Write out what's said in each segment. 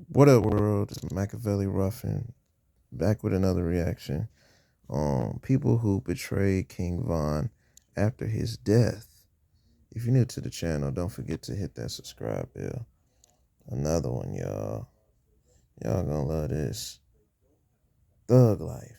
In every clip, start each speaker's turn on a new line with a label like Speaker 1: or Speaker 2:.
Speaker 1: What up, world? It's Machiavelli Ruffin back with another reaction on people who betrayed King Von after his death. If you're new to the channel, don't forget to hit that subscribe bell. Another one, y'all. Y'all gonna love this. Thug Life.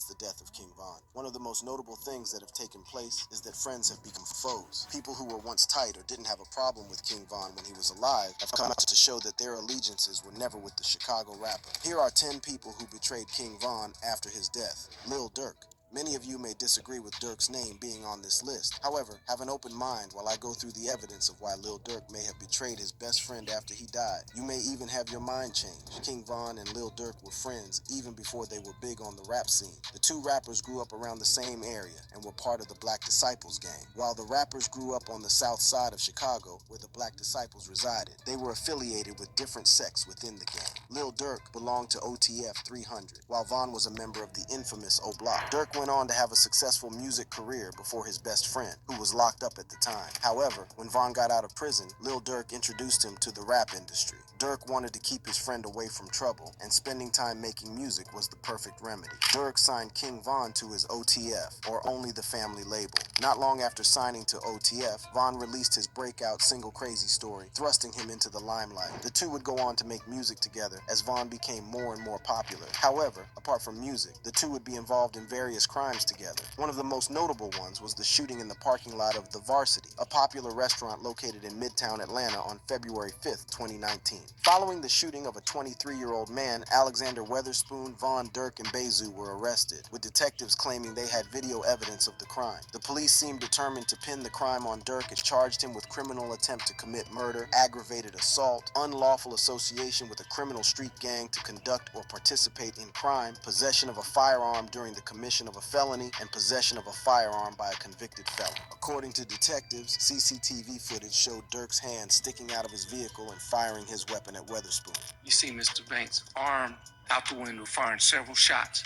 Speaker 2: The death of King Von. One of the most notable things that have taken place is that friends have become foes. People who were once tight or didn't have a problem with King Von when he was alive have come out to show that their allegiances were never with the Chicago rapper. Here are 10 people who betrayed King Von after his death. Lil Durk. Many of you may disagree with Durk's name being on this list. However, have an open mind while I go through the evidence of why Lil Durk may have betrayed his best friend after he died. You may even have your mind changed. King Von and Lil Durk were friends even before they were big on the rap scene. The two rappers grew up around the same area and were part of the Black Disciples gang. While the rappers grew up on the south side of Chicago, where the Black Disciples resided, they were affiliated with different sects within the gang. Lil Durk belonged to OTF 300, while Von was a member of the infamous O Block. Durk went on to have a successful music career before his best friend, who was locked up at the time. However, when Von got out of prison, Lil Durk introduced him to the rap industry. Durk wanted to keep his friend away from trouble, and spending time making music was the perfect remedy. Durk signed King Von to his OTF, or Only the Family label. Not long after signing to OTF, Von released his breakout single Crazy Story, thrusting him into the limelight. The two would go on to make music together as Von became more and more popular. However, apart from music, the two would be involved in various crimes together. One of the most notable ones was the shooting in the parking lot of The Varsity, a popular restaurant located in Midtown Atlanta on February 5th, 2019. Following the shooting of a 23-year-old man, Alexander Weatherspoon, Von, Durk, and Bezu were arrested, with detectives claiming they had video evidence of the crime. The police seemed determined to pin the crime on Durk and charged him with criminal attempt to commit murder, aggravated assault, unlawful association with a criminal street gang to conduct or participate in crime, possession of a firearm during the commission of a felony, and possession of a firearm by a convicted felon. According to detectives, CCTV footage showed Durk's hand sticking out of his vehicle and firing his weapon at Weatherspoon. You see Mr. Banks' arm out the window firing several shots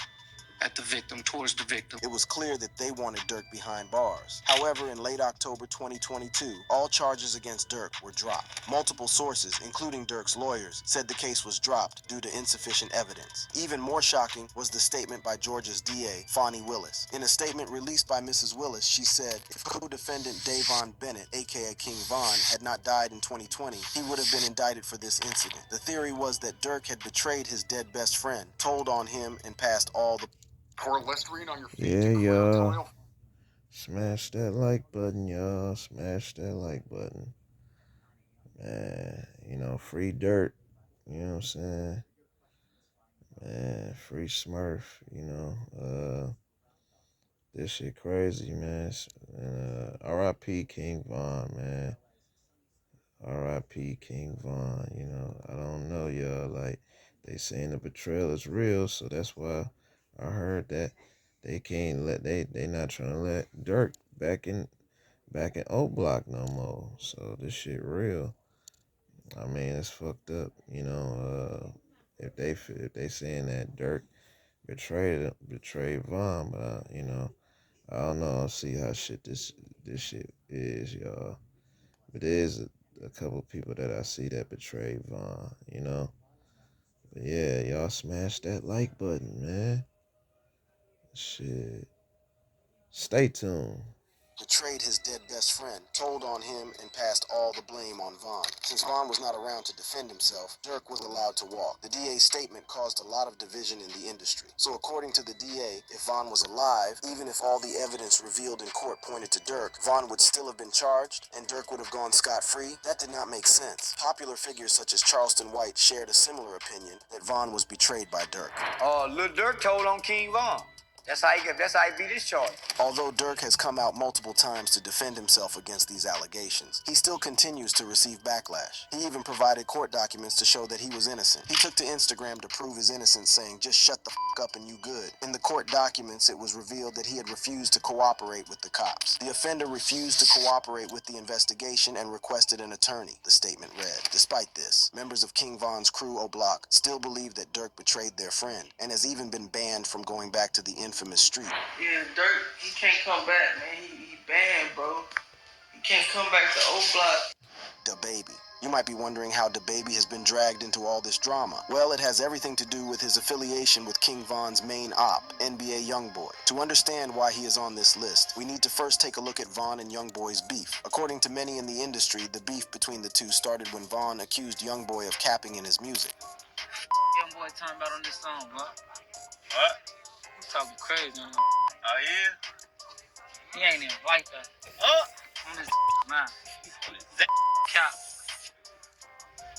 Speaker 2: at the victim, towards the victim. It was clear that they wanted Durk behind bars. However, in late October 2022, all charges against Durk were dropped. Multiple sources, including Durk's lawyers, said the case was dropped due to insufficient evidence. Even more shocking was the statement by Georgia's DA, Fonnie Willis. In a statement released by Mrs. Willis, she said, if co-defendant Davon Bennett, aka King Von, had not died in 2020, he would have been indicted for this incident. The theory was that Durk had betrayed his dead best friend, told on him, and passed all the
Speaker 1: Listerine on your feet. Yeah, y'all. Smash that like button, y'all. Smash that like button. Man, free dirt. You know what I'm saying? Man, free Smurf, this shit crazy, man. R.I.P. King Von, man. R.I.P. King Von, I don't know, y'all. Like, they saying the betrayal is real, so that's why I heard that they can't let, they not trying to let Dirk back in O Block no more. So this shit real. I mean, it's fucked up, if they saying that Dirk betrayed Von, but I don't know. I'll see how this shit is, y'all. But there's a couple people that I see that betrayed Von. But yeah, y'all smash that like button, man. Shit. Stay tuned.
Speaker 2: betrayed his dead best friend, told on him, and passed all the blame on Von. Since Von was not around to defend himself, Durk was allowed to walk. The DA's statement caused a lot of division in the industry. So according to the DA, if Von was alive, even if all the evidence revealed in court pointed to Durk, Von would still have been charged, and Durk would have gone scot-free. That did not make sense. Popular figures such as Charleston White shared a similar opinion that Von was betrayed by Durk.
Speaker 3: Lil Durk told on King Von. That's how he beat his charge.
Speaker 2: Although Durk has come out multiple times to defend himself against these allegations, he still continues to receive backlash. He even provided court documents to show that he was innocent. He took to Instagram to prove his innocence, saying, just shut the up and you good. In the court documents, it was revealed that he had refused to cooperate with the cops. The offender refused to cooperate with the investigation and requested an attorney, the statement read. Despite this, members of King Von's crew O Block still believe that Durk betrayed their friend and has even been banned from going back to the infamous street.
Speaker 4: Yeah, Dirk, he can't come back, man. He banned, bro. He can't come back to O Block.
Speaker 2: Da Baby. You might be wondering how DaBaby has been dragged into all this drama. Well, it has everything to do with his affiliation with KingVon's main op, NBA Youngboy. To understand why he is on this list, we need to first take a look at Von and Youngboy's beef. According to many in the industry, the beef between the two started when Von accused Youngboy of capping in his music.
Speaker 4: Youngboy talking about on this song, bro. What? He's talking crazy on him. Oh, yeah? He ain't even like that. On this man. He's putting that cap.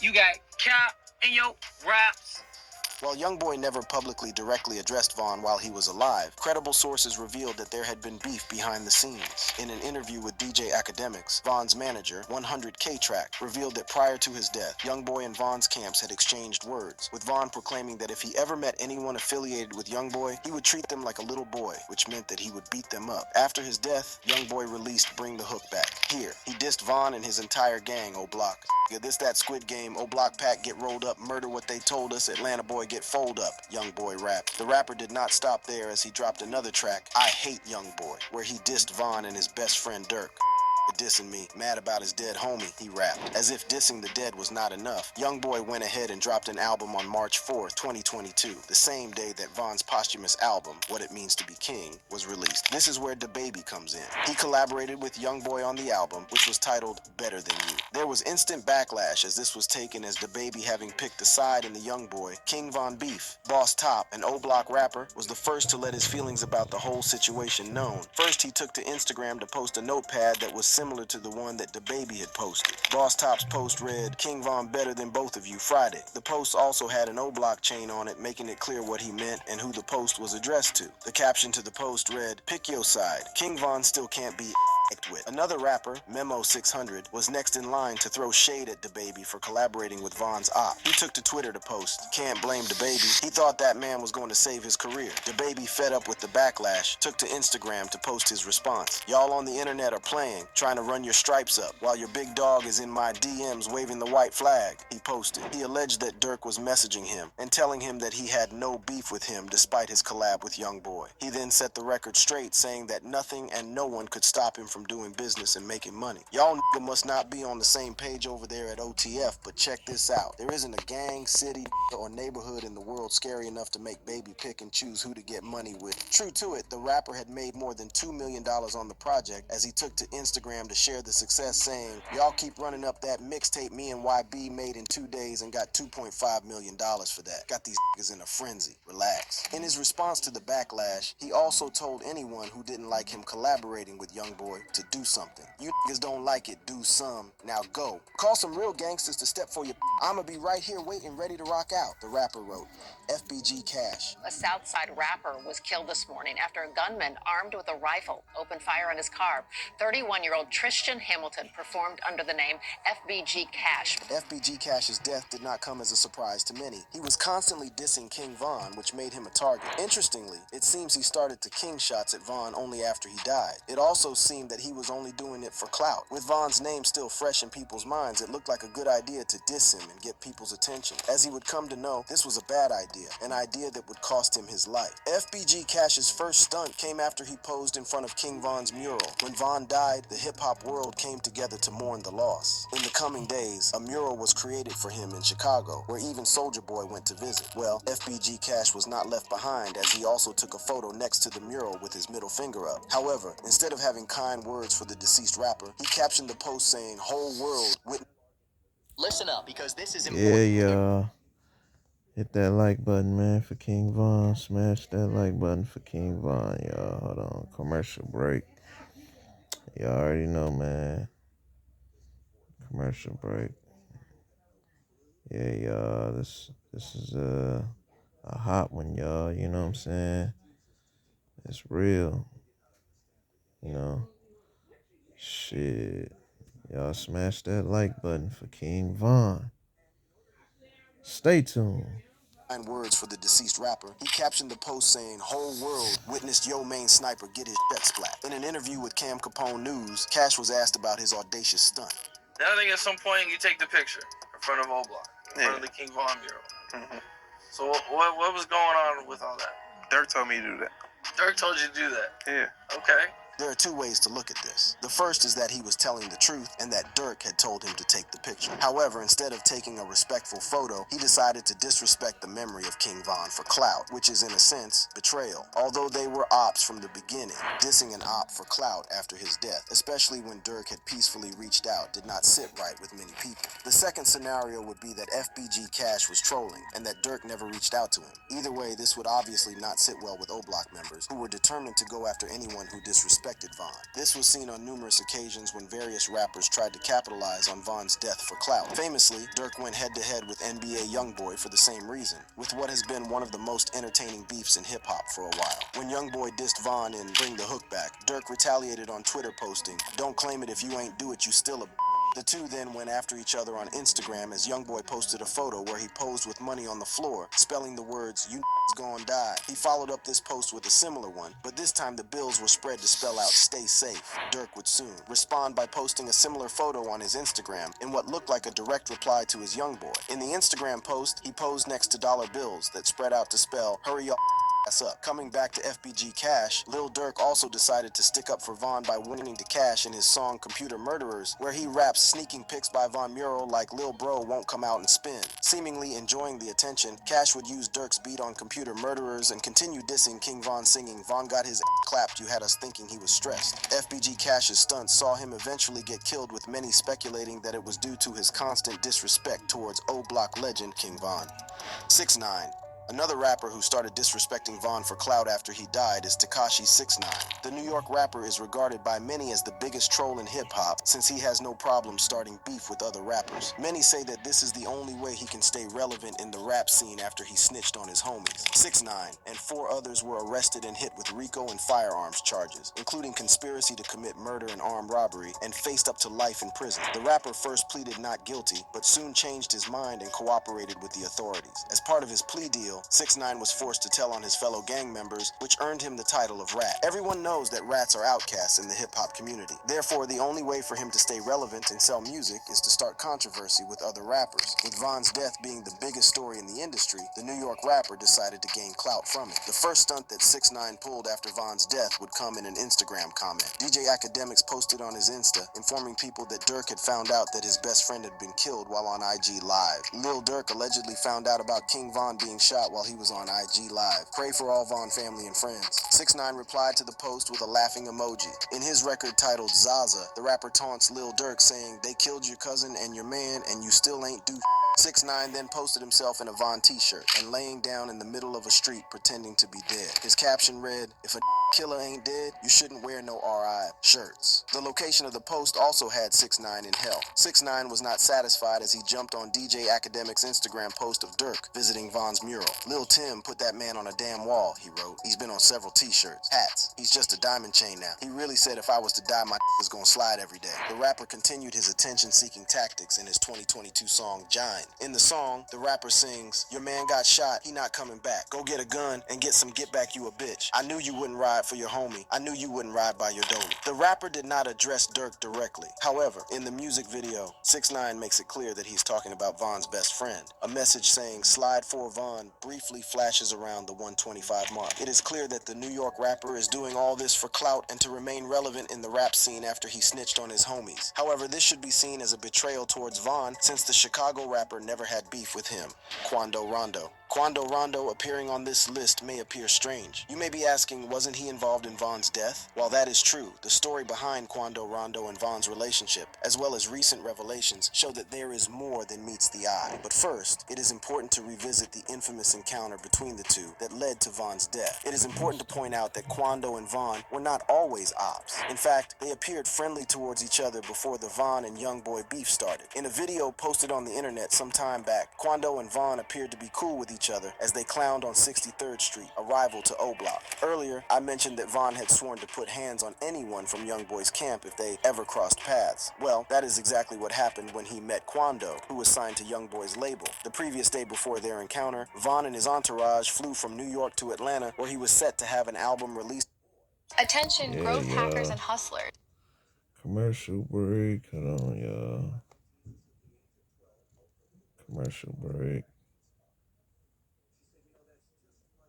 Speaker 4: You got cap in your raps.
Speaker 2: While Youngboy never publicly directly addressed Von while he was alive, credible sources revealed that there had been beef behind the scenes. In an interview with DJ Academics, Von's manager, 100K Track, revealed that prior to his death, Youngboy and Von's camps had exchanged words, with Von proclaiming that if he ever met anyone affiliated with Youngboy, he would treat them like a little boy, which meant that he would beat them up. After his death, Youngboy released Bring the Hook Back. Here, he dissed Von and his entire gang, O Block. Yeah, this that Squid Game, O Block Pack get rolled up, murder what they told us, Atlanta boy get fold up, Youngboy rap. The rapper did not stop there as he dropped another track, I Hate Youngboy, where he dissed Von and his best friend Dirk. Dissing me, mad about his dead homie, he rapped. As if dissing the dead was not enough, Youngboy went ahead and dropped an album on March 4th, 2022, the same day that Von's posthumous album, What It Means to Be King, was released. This is where DaBaby comes in. He collaborated with Youngboy on the album, which was titled Better Than You. There was instant backlash as this was taken as DaBaby having picked a side in the Youngboy, KingVon beef. Boss Top, an O-Block rapper, was the first to let his feelings about the whole situation known. First, he took to Instagram to post a notepad that was similar to the one that DaBaby had posted. Boss Top's post read, KingVon better than both of you Friday. The post also had an O-Block chain on it, making it clear what he meant and who the post was addressed to. The caption to the post read, pick your side. KingVon still can't be with. Another rapper, Memo 600, was next in line to throw shade at DaBaby for collaborating with Von's op. He took to Twitter to post, can't blame DaBaby. He thought that man was going to save his career. DaBaby, fed up with the backlash, took to Instagram to post his response. Y'all on the internet are playing, trying to run your stripes up, while your big dog is in my DMs waving the white flag, he posted. He alleged that Dirk was messaging him and telling him that he had no beef with him despite his collab with Youngboy. He then set the record straight, saying that nothing and no one could stop him from doing business and making money. Y'all must not be on the same page over there at OTF, but check this out. There isn't a gang, city, or neighborhood in the world scary enough to make Baby pick and choose who to get money with. True to it, the rapper had made more than $2 million on the project as he took to Instagram to share the success, saying, y'all keep running up that mixtape me and YB made in 2 days and got $2.5 million for that. Got these niggas in a frenzy. Relax. In his response to the backlash, he also told anyone who didn't like him collaborating with Youngboy to do something. You niggas don't like it, do some. Now go. Call some real gangsters to step for you. I'ma be right here waiting, ready to rock out, the rapper wrote. FBG Cash.
Speaker 5: A Southside rapper was killed this morning after a gunman armed with a rifle opened fire on his car. 31-year-old Tristan Hamilton performed under the name FBG Cash.
Speaker 2: FBG Cash's death did not come as a surprise to many. He was constantly dissing King Von, which made him a target. Interestingly, it seems he started to king shots at Von only after he died. It also seemed that he was only doing it for clout. With Von's name still fresh in people's minds, it looked like a good idea to diss him and get people's attention. As he would come to know, this was a bad idea, an idea that would cost him his life. FBG Cash's first stunt came after he posed in front of King Von's mural. When Von died, the hip-hop world came together to mourn the loss. In the coming days, a mural was created for him in Chicago, where even Soulja Boy went to visit. Well, FBG Cash was not left behind, as he also took a photo next to the mural with his middle finger up. However, instead of having kind words for the deceased rapper, he captioned the post saying, whole world with... Listen up, because this is important.
Speaker 1: Yeah, y'all. Hit that like button, man, for KingVon. Smash that like button for KingVon, y'all. Hold on. Commercial break. Y'all already know, man. Commercial break. Yeah, y'all. This is a hot one, y'all. You know what I'm saying? It's real. You know. Shit. Y'all smash that like button for KingVon. Stay tuned.
Speaker 2: Words for the deceased rapper, he captioned the post saying, whole world witnessed yo main sniper get his shit splat. In an interview with Cam Capone News, Cash was asked about his audacious stunt.
Speaker 4: I think at some point you take the picture in front of O Block, in front of the KingVon mural. Mm-hmm. So what was going on with all that? Dirk told me to do that. Dirk told you to do that? Yeah. Okay.
Speaker 2: There are two ways to look at this. The first is that he was telling the truth and that Dirk had told him to take the picture. However, instead of taking a respectful photo, he decided to disrespect the memory of King Von for clout, which is in a sense betrayal. Although they were ops from the beginning, dissing an op for clout after his death, especially when Dirk had peacefully reached out, did not sit right with many people. The second scenario would be that FBG Cash was trolling and that Dirk never reached out to him. Either way, this would obviously not sit well with O-Block members, who were determined to go after anyone who disrespected Von. This was seen on numerous occasions when various rappers tried to capitalize on Von's death for clout. Famously, Dirk went head-to-head with NBA YoungBoy for the same reason, with what has been one of the most entertaining beefs in hip-hop for a while. When YoungBoy dissed Von in Bring the Hook Back, Dirk retaliated on Twitter posting, "Don't claim it if you ain't do it, you still a." The two then went after each other on Instagram as YoungBoy posted a photo where he posed with money on the floor, spelling the words, "You gonna die." He followed up this post with a similar one, but this time the bills were spread to spell out "Stay safe." Dirk would soon respond by posting a similar photo on his Instagram in what looked like a direct reply to his YoungBoy. In the Instagram post, he posed next to dollar bills that spread out to spell, "Hurry your ass up." Coming back to FBG Cash, Lil Durk also decided to stick up for Von by winning to Cash in his song Computer Murderers, where he raps sneaking pics by Von mural like "Lil Bro won't come out and spin." Seemingly enjoying the attention, Cash would use Durk's beat on Computer Murderers and continue dissing King Von, singing, "Von got his clapped, you had us thinking he was stressed." FBG Cash's stunts saw him eventually get killed, with many speculating that it was due to his constant disrespect towards O-Block legend King Von. 6ix9ine. Another rapper who started disrespecting Von for clout after he died is Tekashi 6ix9ine. The New York rapper is regarded by many as the biggest troll in hip-hop since he has no problem starting beef with other rappers. Many say that this is the only way he can stay relevant in the rap scene after he snitched on his homies. 6ix9ine and 4 others were arrested and hit with RICO and firearms charges, including conspiracy to commit murder and armed robbery, and faced up to life in prison. The rapper first pleaded not guilty, but soon changed his mind and cooperated with the authorities. As part of his plea deal, 6ix9ine was forced to tell on his fellow gang members, which earned him the title of Rat. Everyone knows that rats are outcasts in the hip-hop community. Therefore, the only way for him to stay relevant and sell music is to start controversy with other rappers. With Von's death being the biggest story in the industry, the New York rapper decided to gain clout from it. The first stunt that 6ix9ine pulled after Von's death would come in an Instagram comment. DJ Academics posted on his Insta, informing people that Dirk had found out that his best friend had been killed while on IG Live. Lil Durk allegedly found out about King Von being shot while he was on IG Live. Pray for all Von family and friends. 6ix9ine replied to the post with a laughing emoji. In his record titled Zaza, the rapper taunts Lil Durk, saying, "They killed your cousin and your man and you still ain't do." 6ix9ine then posted himself in a Von t-shirt and laying down in the middle of a street pretending to be dead. His caption read, "If a killer ain't dead, you shouldn't wear no RI shirts." The location of the post also had 6ix9ine in hell. 6ix9ine was not satisfied as he jumped on DJ Academic's Instagram post of Dirk visiting Von's mural. "Lil Tim put that man on a damn wall," he wrote. "He's been on several t-shirts, hats. He's just a diamond chain now. He really said if I was to die, my was gonna slide every day." The rapper continued his attention-seeking tactics in his 2022 song, Jine. In the song, the rapper sings, "Your man got shot, he not coming back. Go get a gun and get some get back, you a bitch. I knew you wouldn't ride for your homie. I knew you wouldn't ride by your dolly." The rapper did not address Dirk directly. However, in the music video, 6ix9ine makes it clear that he's talking about Von's best friend. A message saying "Slide for Von" briefly flashes around the 125 mark. It is clear that the New York rapper is doing all this for clout and to remain relevant in the rap scene after he snitched on his homies. However, this should be seen as a betrayal towards Von, since the Chicago rapper never had beef with him. Quando Rondo. Quando Rondo appearing on this list may appear strange. You may be asking, wasn't he involved in Von's death? While that is true, the story behind Quando Rondo and Von's relationship, as well as recent revelations, show that there is more than meets the eye. But first, it is important to revisit the infamous encounter between the two that led to Von's death. It is important to point out that Quando and Von were not always ops. In fact, they appeared friendly towards each other before the Von and YoungBoy beef started. In a video posted on the internet some time back, Quando and Von appeared to be cool with each other as they clowned on 63rd Street, a rival to O-Block. Earlier, I mentioned that Von had sworn to put hands on anyone from YoungBoy's camp if they ever crossed paths. Well, that is exactly what happened when he met Quando, who was signed to YoungBoy's label. The previous day before their encounter, Von and his entourage flew from New York to Atlanta, where he was set to have an album released.
Speaker 5: Attention,
Speaker 1: Yeah,
Speaker 5: growth hackers
Speaker 1: y'all.
Speaker 5: and hustlers.
Speaker 1: Commercial break. Hold on, y'all. Commercial break.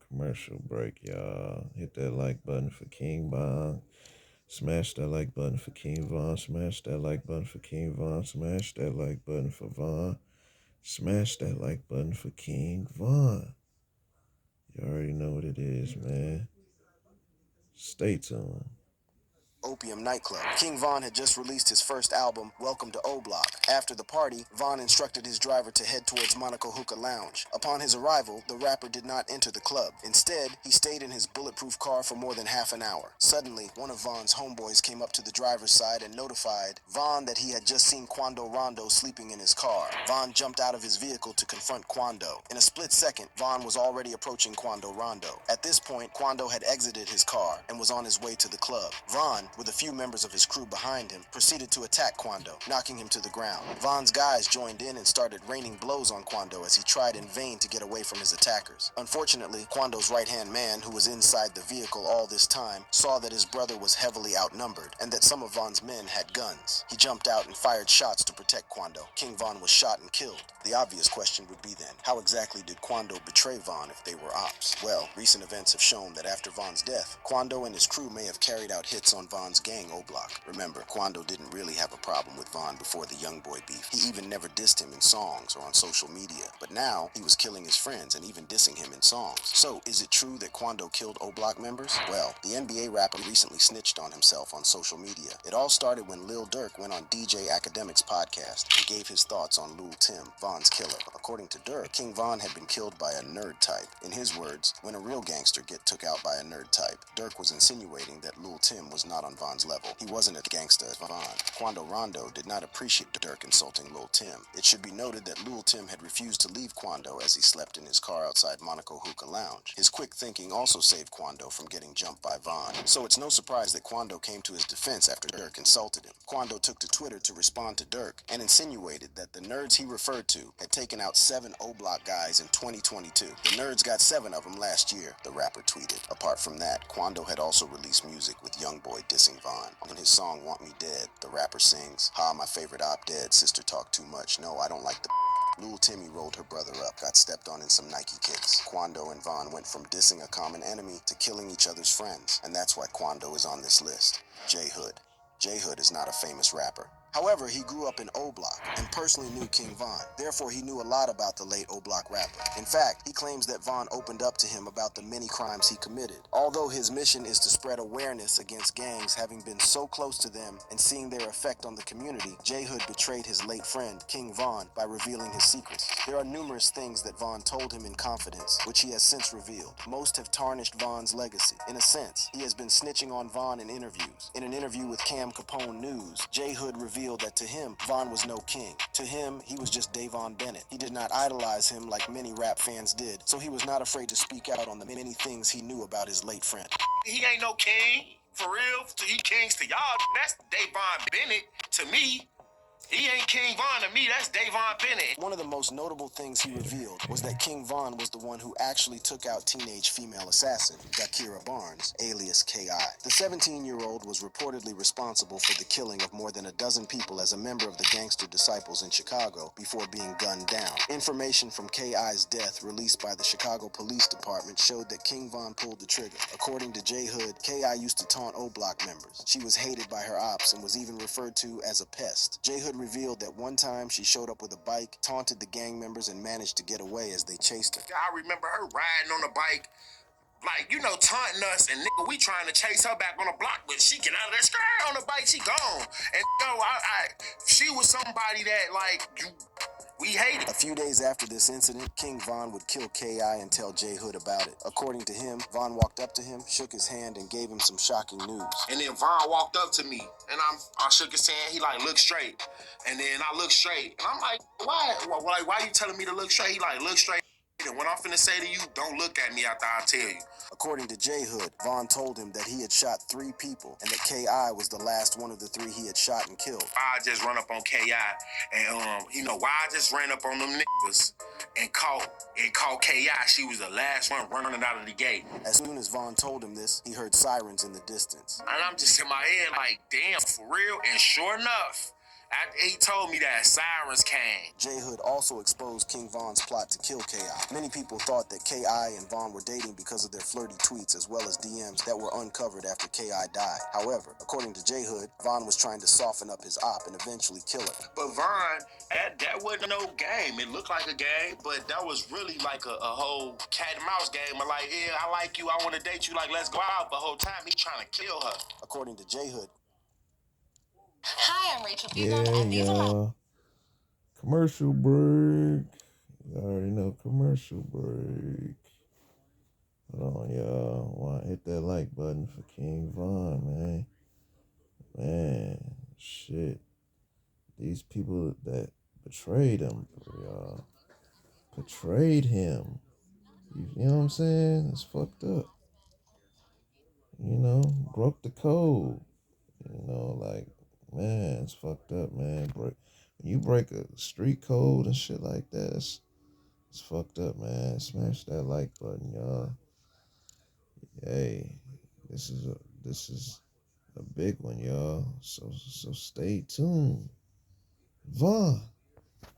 Speaker 1: Commercial break, y'all. Hit that like button for kingVon. Smash that like button for kingVon. Smash that like button for kingVon. Smash that like button for Von. Smash that like button for kingVon. You already know what it is, man. Stay tuned.
Speaker 2: Opium nightclub. kingVon had just released his first album, Welcome to O Block. After the party, Von instructed his driver to head towards Monaco Hookah Lounge. Upon his arrival, the rapper did not enter the club. Instead, he stayed in his bulletproof car for more than half an hour. Suddenly, one of Von's homeboys came up to the driver's side and notified Von that he had just seen Quando Rondo sleeping in his car. Von jumped out of his vehicle to confront Quando. In a split second, Von was already approaching Quando Rondo. At this point, Quando had exited his car and was on his way to the club. Von, with a few members of his crew behind him, proceeded to attack Quando, knocking him to the ground. Von's guys joined in and started raining blows on Quando as he tried in vain to get away from his attackers. Unfortunately, Quando's right-hand man, who was inside the vehicle all this time, saw that his brother was heavily outnumbered and that some of Von's men had guns. He jumped out and fired shots to protect Quando. kingVon was shot and killed. The obvious question would be then, how exactly did Quando betray Von if they were ops? Well, recent events have shown that after Von's death, Quando and his crew may have carried out hits on Von's gang O-Block. Remember, Quando didn't really have a problem with Von before the Youngboy beef. He even never dissed him in songs or on social media. But now, he was killing his friends and even dissing him in songs. So, is it true that Quando killed O-Block members? Well, the NBA rapper recently snitched on himself on social media. It all started when Lil Durk went on DJ Academic's podcast and gave his thoughts on Lil Tim, Von's killer. According to Durk, kingVon had been killed by a nerd type. In his words, when a real gangster get took out by a nerd type, Durk was insinuating that Lil Tim was not on Von's level. He wasn't a gangster as Von. Quando Rondo did not appreciate Durk insulting Lil Tim. It should be noted that Lil Tim had refused to leave Quando as he slept in his car outside Monaco Hookah Lounge. His quick thinking also saved Quando from getting jumped by Von. So it's no surprise that Quando came to his defense after Durk insulted him. Quando took to Twitter to respond to Durk and insinuated that the nerds he referred to had taken out 7 O-Block guys in 2022. The nerds got 7 of them last year, the rapper tweeted. Apart from that, Quando had also released music with Youngboy dissing Von. In his song Want Me Dead, the rapper sings, "Ha, my favorite op dead, sister talk too much, no, I don't like the Lil Timmy rolled her brother up, got stepped on in some Nike kicks. Quando and Von went from dissing a common enemy to killing each other's friends, and that's why Quando is on this list. J Hood. J Hood is not a famous rapper. However, he grew up in O-Block and personally knew kingVon. Therefore, he knew a lot about the late O-Block rapper. In fact, he claims that Von opened up to him about the many crimes he committed. Although his mission is to spread awareness against gangs, having been so close to them and seeing their effect on the community, J Hood betrayed his late friend, kingVon, by revealing his secrets. There are numerous things that Von told him in confidence, which he has since revealed. Most have tarnished Von's legacy. In a sense, he has been snitching on Von in interviews. In an interview with Cam Capone News, J Hood revealed that to him, Von was no king. To him, he was just Davon Bennett. He did not idolize him like many rap fans did, so he was not afraid to speak out on the many things he knew about his late friend.
Speaker 6: He ain't no king, for real. He kings to y'all. That's Davon Bennett to me. He ain't kingVon to me, that's Davon Bennett.
Speaker 2: One of the most notable things he revealed was that kingVon was the one who actually took out teenage female assassin, Zakira Barnes, alias K.I. The 17-year-old was reportedly responsible for the killing of more than a dozen people as a member of the Gangster Disciples in Chicago before being gunned down. Information from K.I.'s death released by the Chicago Police Department showed that kingVon pulled the trigger. According to J Hood, K.I. used to taunt O-Block members. She was hated by her ops and was even referred to as a pest. J Hood revealed that one time she showed up with a bike, taunted the gang members, and managed to get away as they chased her.
Speaker 6: I remember her riding on the bike, like, taunting us, and nigga, we trying to chase her back on the block, but she get out of that skirt on the bike, she gone. And she was somebody that, we hated.
Speaker 2: A few days after this incident, kingVon would kill K.I. and tell J Hood about it. According to him, Von walked up to him, shook his hand, and gave him some shocking news.
Speaker 6: And then Von walked up to me, and I shook his hand. He look straight, and then I look straight, and I'm like, why? Why you telling me to look straight? He look straight. And what I'm finna say to you, don't look at me after I tell you.
Speaker 2: According to J Hood, Von told him that he had shot 3 people and that K.I. was the last one of the 3 he had shot and killed.
Speaker 6: I just run up on K.I. and why I just ran up on them niggas and caught K.I. She was the last one running out of the gate.
Speaker 2: As soon as Von told him this, he heard sirens in the distance.
Speaker 6: And I'm just in my head like, damn, for real? And sure enough, He told me that sirens came.
Speaker 2: J Hood also exposed King Von's plot to kill K.I. Many people thought that K.I. and Von were dating because of their flirty tweets as well as DMs that were uncovered after K.I. died. However, according to J Hood, Von was trying to soften up his op and eventually kill her.
Speaker 6: But Von, that wasn't no game. It looked like a game, but that was really like a whole cat and mouse game. I'm like, yeah, I like you, I want to date you, like, let's go out. But the whole time, he's trying to kill her.
Speaker 2: According to J Hood,
Speaker 5: Hi, I'm Rachel Beaver,
Speaker 1: Yeah,
Speaker 5: and these are my
Speaker 1: y'all. Commercial break. You already know commercial break. Hold on, y'all. Want to hit that like button for kingVon, man. Man, shit. These people that betrayed him, y'all. Betrayed him. You know what I'm saying? It's fucked up. You know, broke the code. You know, like, man, it's fucked up, man. When you break a street code and shit like that, it's fucked up, man. Smash that like button, y'all. Hey, this is a big one, y'all. So stay tuned. Von.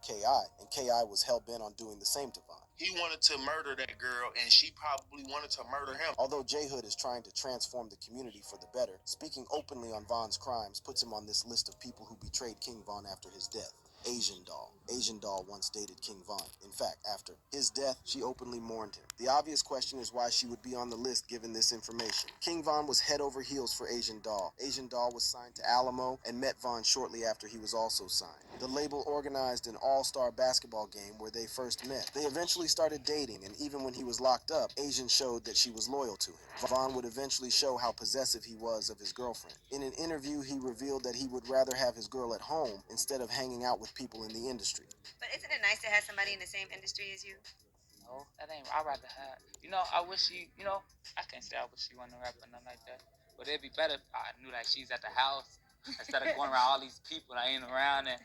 Speaker 2: K.I., and K.I. was hell-bent on doing the same to Von.
Speaker 6: He wanted to murder that girl, and she probably wanted to murder him.
Speaker 2: Although J Hood is trying to transform the community for the better, speaking openly on Von's crimes puts him on this list of people who betrayed King Von after his death. Asian Doll. Asian Doll once dated King Von. In fact, after his death, she openly mourned him. The obvious question is why she would be on the list given this information. King Von was head over heels for Asian Doll. Asian Doll was signed to Alamo and met Von shortly after he was also signed. The label organized an all-star basketball game where they first met. They eventually started dating, and even when he was locked up, Asian showed that she was loyal to him. Von would eventually show how possessive he was of his girlfriend. In an interview, he revealed that he would rather have his girl at home instead of hanging out with people in the industry.
Speaker 5: But isn't it nice to have somebody in the same industry as you? No, that ain't. I'd rather have. I wish she. I can't say I wish she wasn't a rapper or nothing like that. But it'd be better if I knew that she's at the house instead of going around all these people that ain't around and.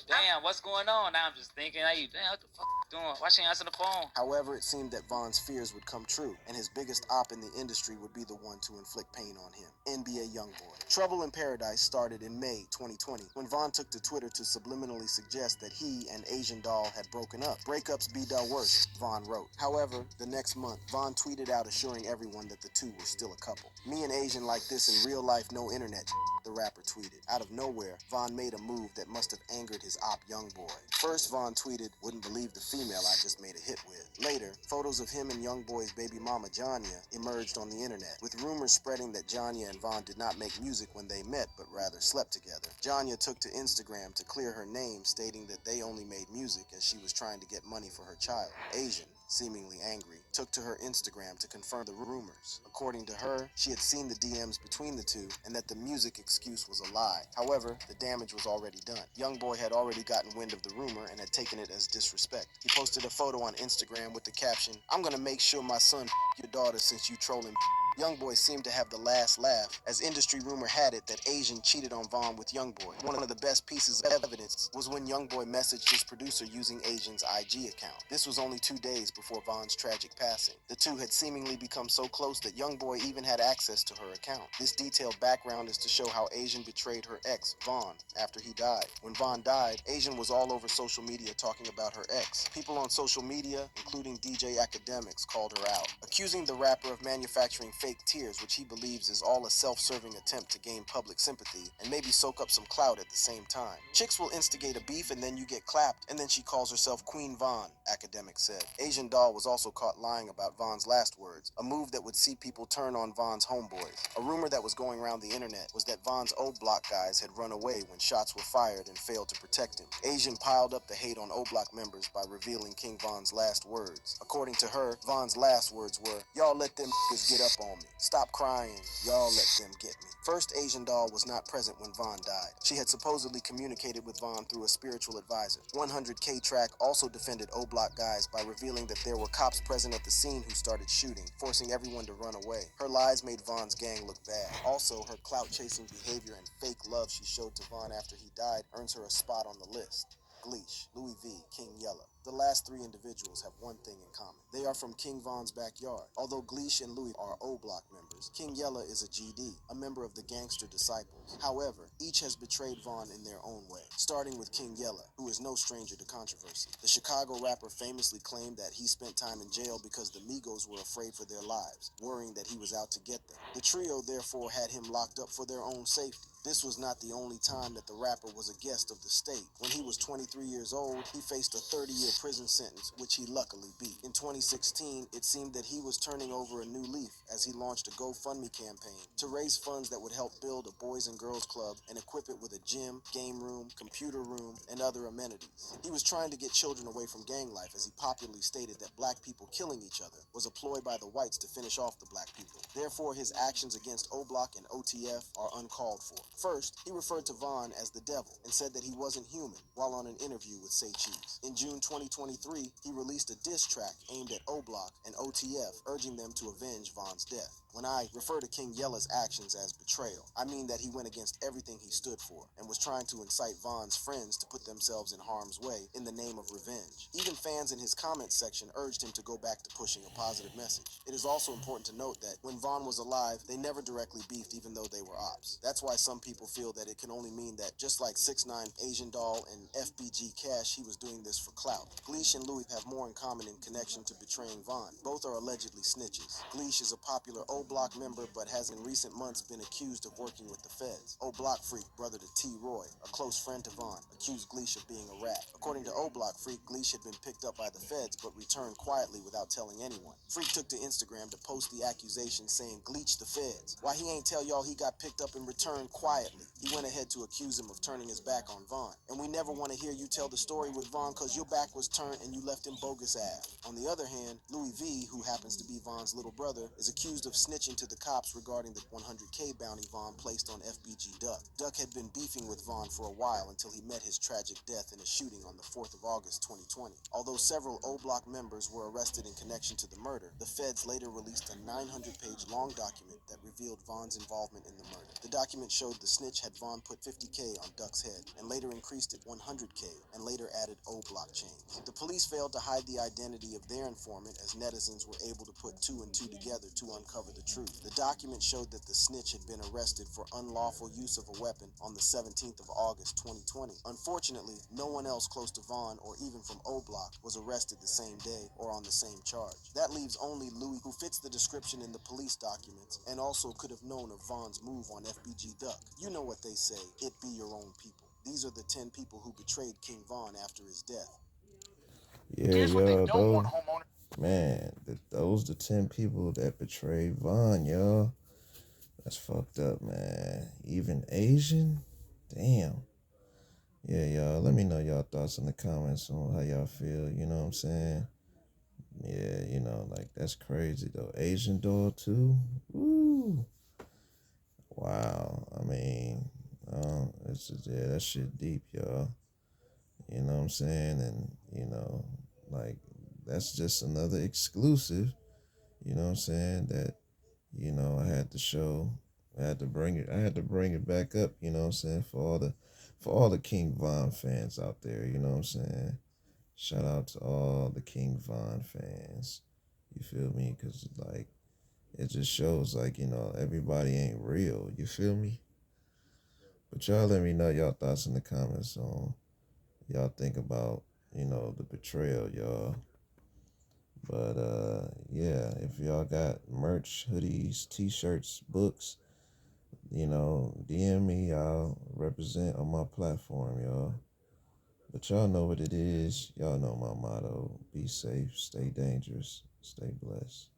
Speaker 5: Damn, what's going on? Now I'm just thinking, hey, damn, what the fuck you doing? Why she ain't answer the phone?
Speaker 2: However, it seemed that Von's fears would come true, and his biggest op in the industry would be the one to inflict pain on him, NBA Youngboy. Trouble in Paradise started in May 2020, when Von took to Twitter to subliminally suggest that he and Asian Doll had broken up. Breakups be the worst, Von wrote. However, the next month, Von tweeted out assuring everyone that the two were still a couple. Me and Asian like this in real life, no internet, the rapper tweeted. Out of nowhere, Von made a move that must have angered his op Youngboy. First, Von tweeted, "Wouldn't believe the female I just made a hit with." Later, photos of him and Youngboy's baby mama Janya emerged on the internet, with rumors spreading that Janya and Von did not make music when they met, but rather slept together. Janya took to Instagram to clear her name, stating that they only made music as she was trying to get money for her child. Asian, seemingly angry, took to her Instagram to confirm the rumors. According to her, she had seen the DMs between the two and that the music excuse was a lie. However, the damage was already done. Youngboy had already gotten wind of the rumor and had taken it as disrespect. He posted a photo on Instagram with the caption, "I'm gonna make sure my son your daughter since you trolling." Youngboy seemed to have the last laugh, as industry rumor had it that Asian cheated on Von with Youngboy. One of the best pieces of evidence was when Youngboy messaged his producer using Asian's IG account. This was only 2 days before Von's tragic passing. The two had seemingly become so close that Youngboy even had access to her account. This detailed background is to show how Asian betrayed her ex, Von, after he died. When Von died, Asian was all over social media talking about her ex. People on social media, including DJ Academics, called her out, accusing the rapper of manufacturing fake tears, which he believes is all a self-serving attempt to gain public sympathy and maybe soak up some clout at the same time. Chicks will instigate a beef and then you get clapped, and then she calls herself Queen Von, Academics said. Asian Doll was also caught lying about Von's last words, a move that would see people turn on Von's homeboys. A rumor that was going around the internet was that Von's O Block guys had run away when shots were fired and failed to protect him. Asian piled up the hate on O Block members by revealing King Von's last words. According to her, Von's last words were, "Y'all let them niggas get up on me. Stop crying. Y'all let them get me." First, Asian Doll was not present when Von died. She had supposedly communicated with Von through a spiritual advisor. 100K Track also defended O Block guys by revealing that there were cops present at the scene who started shooting, forcing everyone to run away. Her lies made Von's gang look bad. Also, her clout-chasing behavior and fake love she showed to Von after he died earns her a spot on the list. Gleesh, Louis V, King Yella. The last three individuals have one thing in common. They are from King Von's backyard. Although Gleesh and Louis are O Block members, King Yella is a GD, a member of the Gangster Disciples. However, each has betrayed Von in their own way, starting with King Yella, who is no stranger to controversy. The Chicago rapper famously claimed that he spent time in jail because the Migos were afraid for their lives, worrying that he was out to get them. The trio therefore had him locked up for their own safety. This was not the only time that the rapper was a guest of the state. When he was 23 years old, he faced a 30-year prison sentence, which he luckily beat. In 2016, it seemed that he was turning over a new leaf as he launched a GoFundMe campaign to raise funds that would help build a Boys and Girls Club and equip it with a gym, game room, computer room, and other amenities. He was trying to get children away from gang life, as he popularly stated that black people killing each other was a ploy by the whites to finish off the black people. Therefore, his actions against O Block and OTF are uncalled for. First, he referred to Von as the devil and said that he wasn't human while on an interview with Say Cheese. In June 2023, he released a diss track aimed at O Block and OTF, urging them to avenge Von's death. When I refer to King Yella's actions as betrayal, I mean that he went against everything he stood for and was trying to incite Von's friends to put themselves in harm's way in the name of revenge. Even fans in his comments section urged him to go back to pushing a positive message. It is also important to note that when Von was alive, they never directly beefed even though they were ops. That's why some people feel that it can only mean that just like 6ix9ine, Asian Doll, and FBG Cash, he was doing this for clout. Gleesh and Louis have more in common in connection to betraying Von. Both are allegedly snitches. Gleesh is a popular O Block member but has in recent months been accused of working with the feds. O Block Freak, brother to T. Roy, a close friend to Von, accused Gleesh of being a rat. According to O Block Freak, Gleesh had been picked up by the feds but returned quietly without telling anyone. Freak took to Instagram to post the accusation saying, "Gleech the feds. Why he ain't tell y'all he got picked up and returned quietly?" He went ahead to accuse him of turning his back on Von. And we never want to hear you tell the story with Von cause your back was turned and you left him bogus ass. On the other hand, Louis V, who happens to be Von's little brother, is accused of snitching to the cops regarding the 100K bounty Von placed on FBG Duck. Duck had been beefing with Von for a while until he met his tragic death in a shooting on the 4th of August 2020. Although several O Block members were arrested in connection to the murder, the feds later released a 900-page long document that revealed Von's involvement in the murder. The document showed the snitch had Von put 50K on Duck's head and later increased it 100K and later added O Block chains. The police failed to hide the identity of their informant as netizens were able to put two and two together to uncover the truth. The document showed that the snitch had been arrested for unlawful use of a weapon on the 17th of August 2020. Unfortunately, no one else close to Von or even from O Block was arrested the same day or on the same charge. That leaves only Louis, who fits the description in the police documents and also could have known of Von's move on FBG Duck. You know what they say, it be your own people. These are the 10 people who betrayed King Von after his death.
Speaker 1: Yeah, yo, those man, those the 10 people that betrayed Von, yo. That's fucked up, man. Even Asian? Damn. Yeah, y'all. Let me know y'all thoughts in the comments on how y'all feel. You know what I'm saying? Yeah, like that's crazy though. Asian doll too? Woo. Wow. I mean, it's just, yeah, that shit deep, y'all. You know what I'm saying? And, like that's just another exclusive, you know what I'm saying, that, I had to show. I had to bring it back up, you know what I'm saying, for all the King Von fans out there, you know what I'm saying? Shout out to all the King Von fans. You feel me? Cause like it just shows like, everybody ain't real. You feel me? But y'all let me know y'all thoughts in the comments on y'all think about, the betrayal, y'all. But yeah, if y'all got merch, hoodies, t-shirts, books, DM me. I'll represent on my platform, y'all. But y'all know what it is. Y'all know my motto. Be safe, stay dangerous, stay blessed.